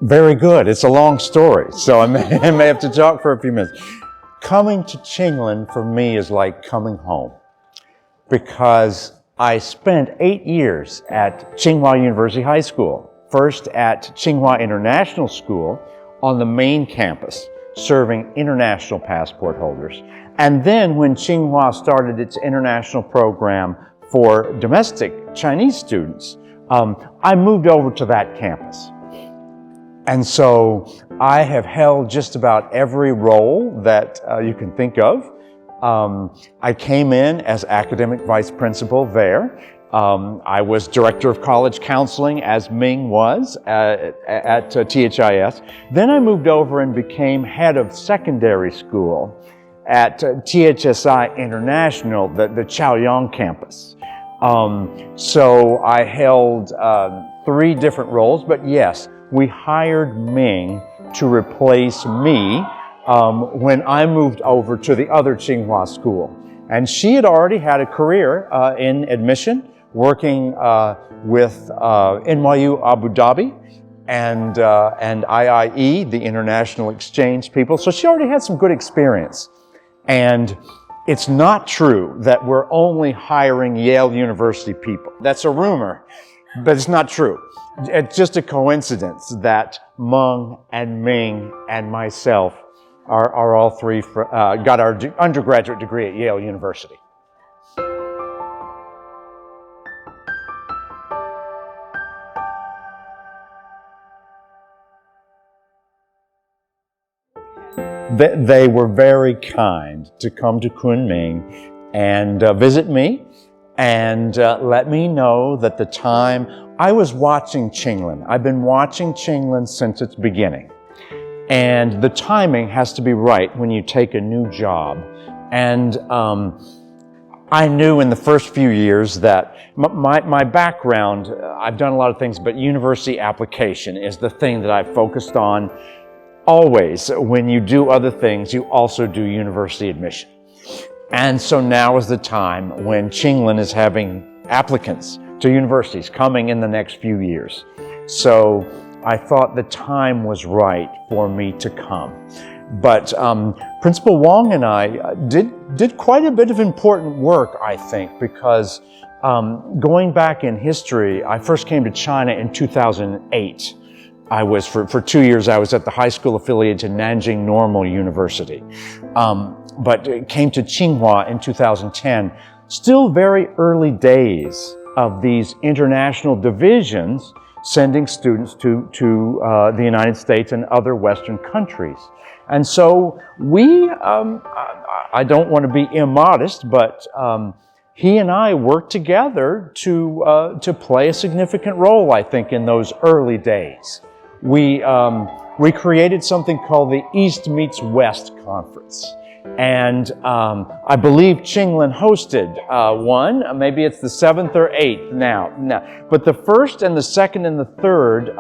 Very good. It's a long story, so I may have to talk for a few minutes. Coming to Tsinglan for me is like coming home, because I spent 8 years at Tsinghua University High School. First at Tsinghua International School on the main campus, serving international passport holders. And then when Tsinghua started its international program for domestic Chinese students, I moved over to that campus. And so I have held just about every role that you can think of. I came in as academic vice principal there. I was director of college counseling, as Ming was at THIS. Then I moved over and became head of secondary school at THSI International, the Chaoyang campus. So I held 3 different roles, but yes, we hired Ming to replace me when I moved over to the other Tsinghua school. And she had already had a career in admission, working with NYU Abu Dhabi and IIE, the International Exchange people. So she already had some good experience. And it's not true that we're only hiring Yale University people. That's a rumor, but it's not true. It's just a coincidence that Meng and Ming and myself are all 3 got our undergraduate degree at Yale University. They were very kind to come to Kunming and visit me and let me know that the time I was watching Tsinglan. I've been watching Tsinglan since its beginning. And the timing has to be right when you take a new job. And I knew in the first few years that my background, I've done a lot of things, but university application is the thing that I've focused on always. When you do other things, you also do university admission. And so now is the time when Tsinglan is having applicants to universities coming in the next few years. So I thought the time was right for me to come. But Principal Wong and I did quite a bit of important work, I think, because going back in history, I first came to China in 2008. I was, for 2 years, I was at the high school affiliate to Nanjing Normal University. But came to Tsinghua in 2010. Still very early days of these international divisions sending students to the United States and other Western countries. And so we, I don't want to be immodest, but he and I worked together to play a significant role, I think, in those early days. We created something called the East Meets West Conference. And I believe Tsinglan hosted one. Maybe it's the 7th or 8th now. But the first and the second and the third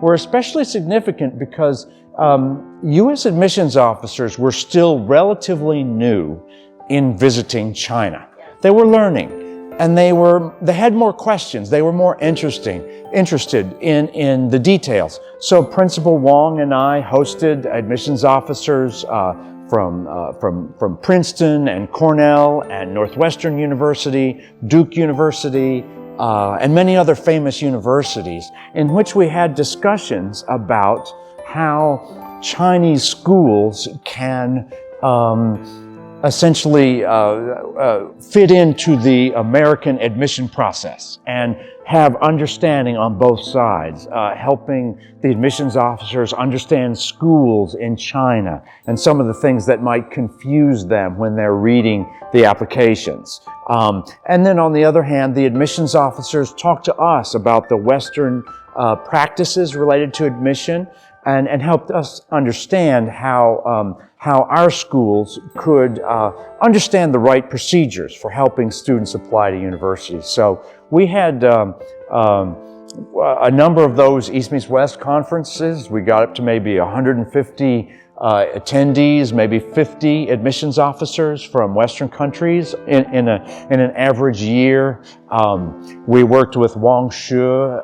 were especially significant because U.S. admissions officers were still relatively new in visiting China. They were learning, and they had more questions. They were more interested in the details. So Principal Wong and I hosted admissions officers from Princeton and Cornell and Northwestern University, Duke University, and many other famous universities, in which we had discussions about how Chinese schools can essentially fit into the American admission process and have understanding on both sides, helping the admissions officers understand schools in China and some of the things that might confuse them when they're reading the applications. And then on the other hand, the admissions officers talk to us about the Western practices related to admission and helped us understand how our schools could understand the right procedures for helping students apply to universities. So we had a number of those East Meets West conferences. We got up to maybe 150 attendees, maybe 50 admissions officers from Western countries in an average year. We worked with Wang Shu.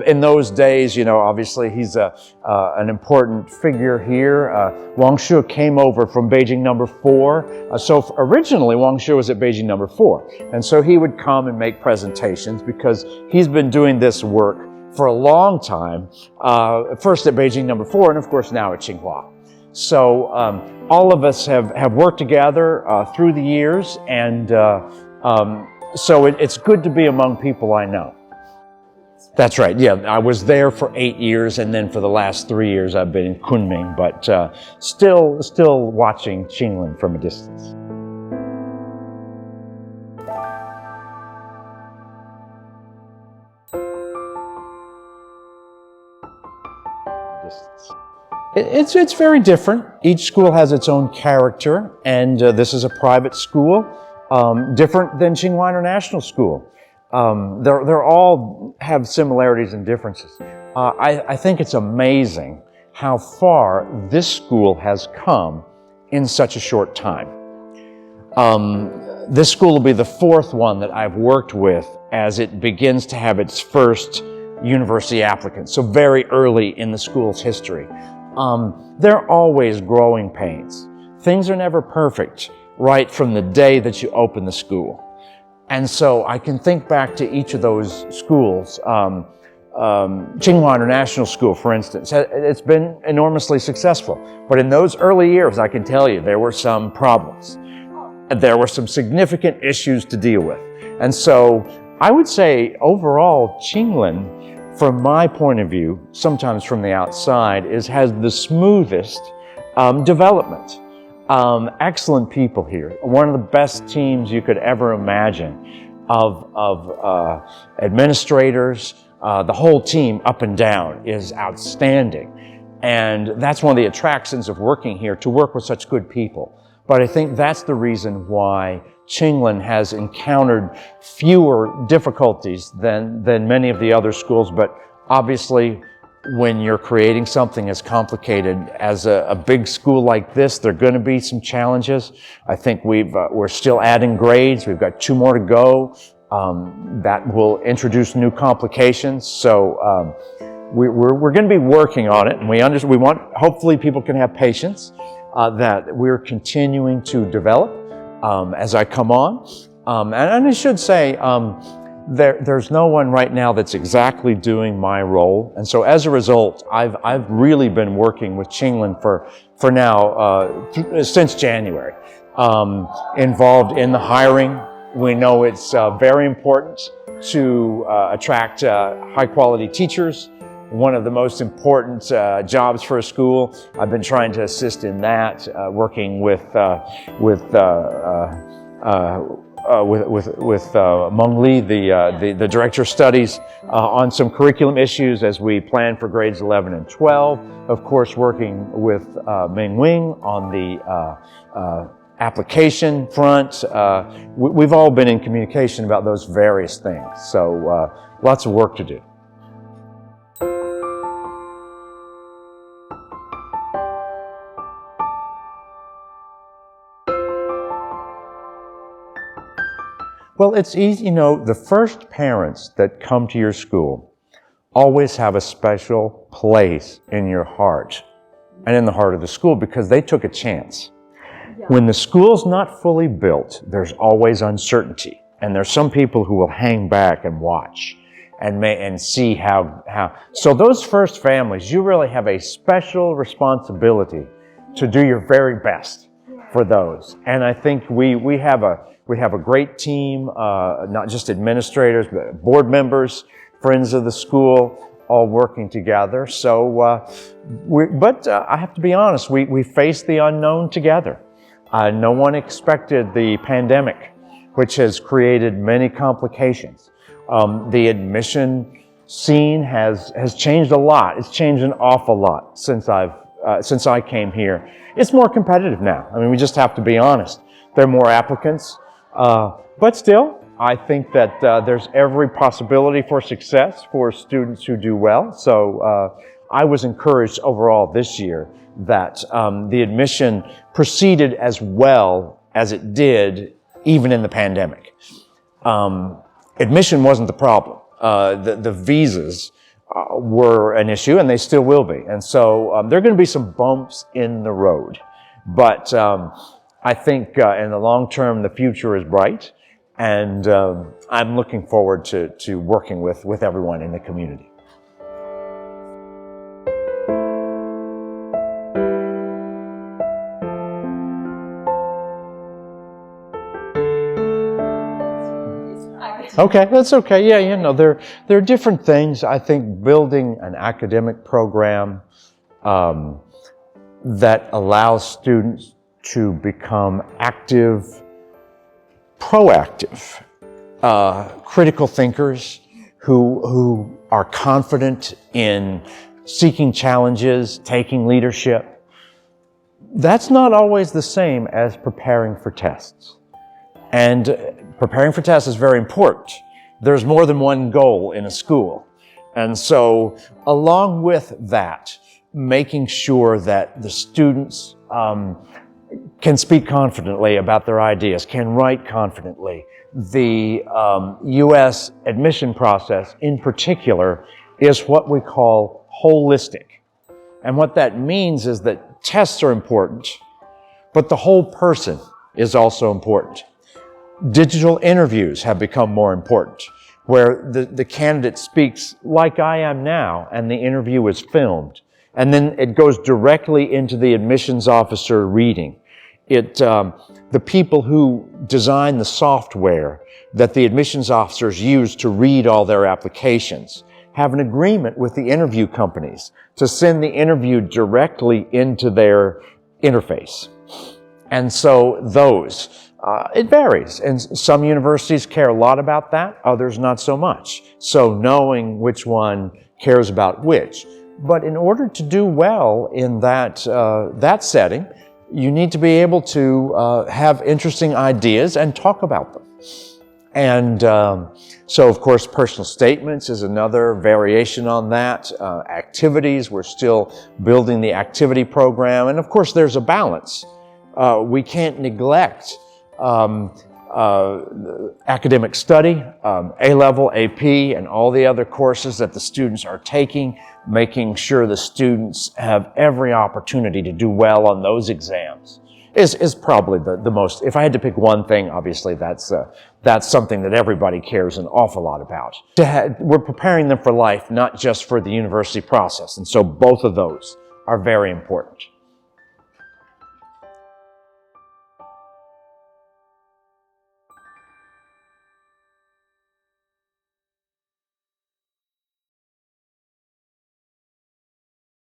In those days, obviously he's an important figure here. Wang Shu came over from Beijing number 4. So originally Wang Shu was at Beijing number 4. And so he would come and make presentations because he's been doing this work for a long time, first at Beijing number 4 and of course now at Tsinghua. So all of us have worked together through the years, and so it's good to be among people I know. That's right, yeah. I was there for 8 years, and then for the last 3 years I've been in Kunming, but still watching Tsinglan from a distance. It's very different. Each school has its own character, and this is a private school, different than Tsinghua International School. They're all have similarities and differences. I think it's amazing how far this school has come in such a short time. This school will be the 4th one that I've worked with as it begins to have its first university applicants, so very early in the school's history. There are always growing pains. Things are never perfect right from the day that you open the school. And so I can think back to each of those schools. Tsinghua International School, for instance, it's been enormously successful. But in those early years, I can tell you, there were some problems. There were some significant issues to deal with. And so I would say overall, Tsinglan, from my point of view, sometimes from the outside, has the smoothest development. Excellent people here. One of the best teams you could ever imagine of administrators. The whole team up and down is outstanding. And that's one of the attractions of working here, to work with such good people. But I think that's the reason why Tsinglan has encountered fewer difficulties than many of the other schools. But obviously, when you're creating something as complicated as a big school like this, there are going to be some challenges. I think we're still adding grades. We've got 2 more to go. That will introduce new complications. So we're going to be working on it, and we want, hopefully people can have patience that we're continuing to develop as I come on. And I should say, there's no one right now that's exactly doing my role. And so as a result, I've really been working with Tsinglan for now, since January, involved in the hiring. We know it's very important to attract high quality teachers. One of the most important jobs for a school. I've been trying to assist in that, working with Meng Li, the Director of Studies, on some curriculum issues as we plan for grades 11 and 12. Of course, working with Meng Wing on the application front. We've all been in communication about those various things. So lots of work to do. Well, it's easy, the first parents that come to your school always have a special place in your heart and in the heart of the school because they took a chance. Yeah. When the school's not fully built, there's always uncertainty. And there's some people who will hang back and watch and see how. So those first families, you really have a special responsibility to do your very best for those. And I think we have a great team, not just administrators, but board members, friends of the school, all working together. So, I have to be honest, we faced the unknown together. No one expected the pandemic, which has created many complications. The admission scene has changed a lot. It's changed an awful lot since I came here. It's more competitive now. I mean, we just have to be honest. There are more applicants. But still, I think that there's every possibility for success for students who do well. So I was encouraged overall this year that the admission proceeded as well as it did even in the pandemic. Admission wasn't the problem. The visas were an issue, and they still will be. And so there are going to be some bumps in the road. But I think in the long term, the future is bright. And I'm looking forward to working with everyone in the community. Okay, that's okay. Yeah, you know, there are different things. I think building an academic program that allows students to become active, proactive, critical thinkers who are confident in seeking challenges, taking leadership. That's not always the same as preparing for tests. And preparing for tests is very important. There's more than one goal in a school. And so along with that, making sure that the students can speak confidently about their ideas, can write confidently. The U.S. admission process in particular is what we call holistic. And what that means is that tests are important, but the whole person is also important. Digital interviews have become more important, where the candidate speaks like I am now, and the interview is filmed. And then it goes directly into the admissions officer reading. The people who design the software that the admissions officers use to read all their applications have an agreement with the interview companies to send the interview directly into their interface. And so it varies. And some universities care a lot about that, others not so much. So knowing which one cares about which. But in order to do well in that setting, you need to be able to have interesting ideas and talk about them. And so, of course, personal statements is another variation on that. Activities, we're still building the activity program. And of course, there's a balance. We can't neglect academic study, A-level, AP, and all the other courses that the students are taking, making sure the students have every opportunity to do well on those exams is probably the most. If I had to pick one thing, obviously that's something that everybody cares an awful lot about. We're preparing them for life, not just for the university process, and so both of those are very important.